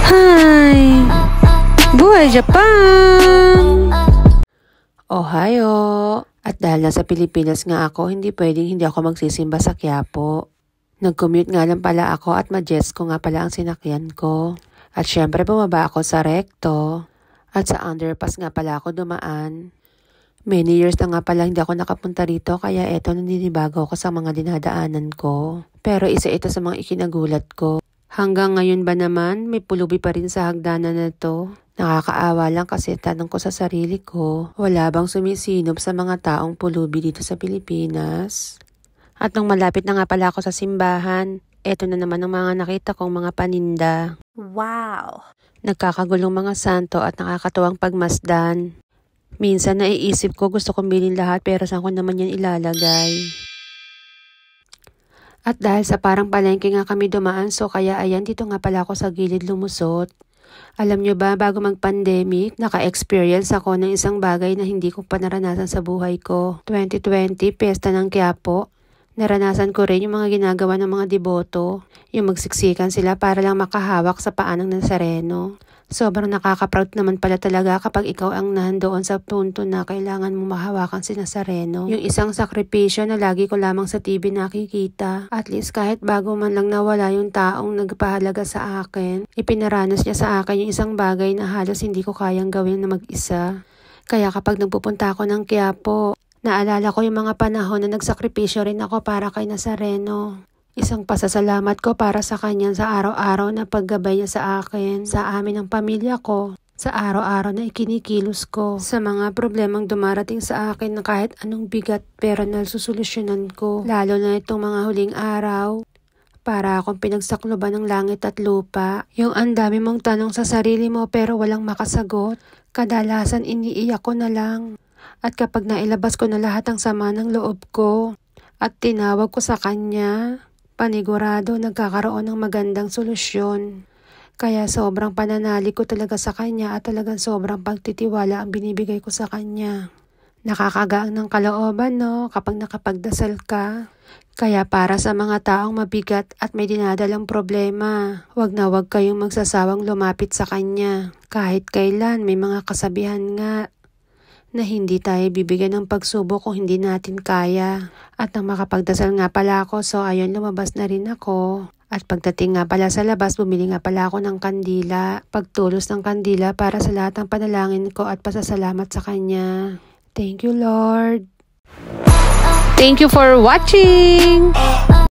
Hi! Buhay Japan! Ohayo! At dahil nasa Pilipinas nga ako, hindi pwedeng hindi ako magsisimba sa Quiapo. Nag-commute nga lang pala ako at ma-jets ko nga pala ang sinakyan ko. At syempre bumaba ako sa recto. At sa underpass nga pala ako dumaan. Many years na nga pala hindi ako nakapunta rito kaya eto naninibago ako sa mga dinadaanan ko. Pero isa ito sa mga ikinagulat ko. Hanggang ngayon ba naman may pulubi pa rin sa hagdanan na to? Nakakaawa lang kasi tanong ko sa sarili ko, wala bang sumisinop sa mga taong pulubi dito sa Pilipinas? At nung malapit na nga pala ako sa simbahan, eto na naman ang mga nakita kong mga paninda. Wow! Nagkakagulong mga santo at nakakatuwang pagmasdan. Minsan naiisip ko gusto kong bilhin lahat pero saan ko naman yan ilalagay? At dahil sa parang palengke nga kami dumaan so kaya ayan dito nga pala ako sa gilid lumusot. Alam nyo ba bago mag-pandemic, naka-experience ako ng isang bagay na hindi ko pa naranasan sa buhay ko. 2020, Piyesta ng Quiapo. Naranasan ko rin yung mga ginagawa ng mga deboto. Yung magsiksikan sila para lang makahawak sa paa ng Nazareno. Sobrang nakaka-proud naman pala talaga kapag ikaw ang nandoon sa punto na kailangan mo mahawakan si Nazareno. Yung isang sakripisyo na lagi ko lamang sa TV nakikita. At least kahit bago man lang nawala yung taong nagpahalaga sa akin, ipinaranas niya sa akin yung isang bagay na halos hindi ko kayang gawin na mag-isa. Kaya kapag nagpupunta ako ng Quiapo, naalala ko yung mga panahon na nagsakripisyo rin ako para kay Nazareno. Isang pasasalamat ko para sa kanya sa araw-araw na paggabay niya sa akin, sa amin ng pamilya ko, sa araw-araw na ikinikilos ko, sa mga problemang dumarating sa akin na kahit anong bigat pero nasusolusyonan ko, lalo na itong mga huling araw. Para akong pinagsakloban ng langit at lupa. Yung ang dami mong tanong sa sarili mo pero walang makasagot, kadalasan iniiyak ko na lang. At kapag nailabas ko na lahat ng sama ng loob ko at tinawag ko sa kanya, panigurado nagkakaroon ng magandang solusyon. Kaya sobrang pananalig ko talaga sa kanya at talagang sobrang pagtitiwala ang binibigay ko sa kanya. Nakakagaang ng kalooban no kapag nakapagdasal ka. Kaya para sa mga taong mabigat at may dinadalang problema, wag na wag kayong magsasawang lumapit sa kanya. Kahit kailan may mga kasabihan nga na hindi tayo bibigyan ng pagsubok kung hindi natin kaya. At nang makapagdasal nga pala ako, so ayun lumabas na rin ako. At pagdating nga pala sa labas, bumili nga pala ako ng kandila. Pagtulos ng kandila para sa lahat ng panalangin ko at pasasalamat sa Kanya. Thank you, Lord. Thank you for watching!